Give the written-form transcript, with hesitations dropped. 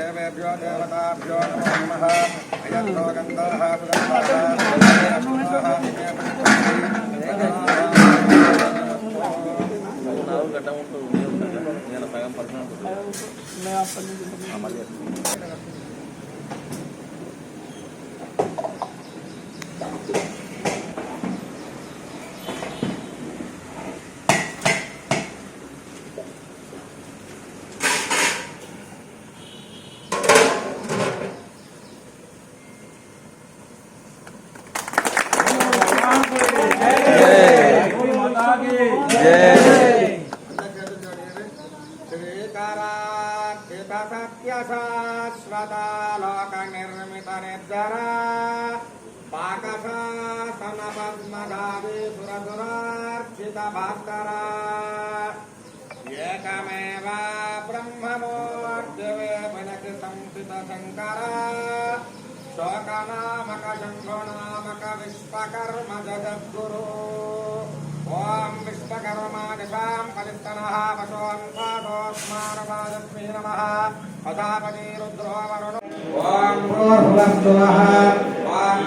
देवेभ्यो देवताभ्यो नमो नमः अयन्तो गन्धाः शाश्वता लोक निर्मित निर्जरा पाकशासन पद्मधावी सुरसुरार्चित भास्करा एकमेव ब्रह्ममूर्तिवे बनति संस्थित शंकरा शोकनामक शंभुनामक विश्वकर्म जगद्गुरु ओम विश्वकर्मा दिशां कलिस्तनः पशोन्पादोस्मानपादस्मै नमः प्रजापति रुद्रो वरुणो ओम भूर्भुवः ओम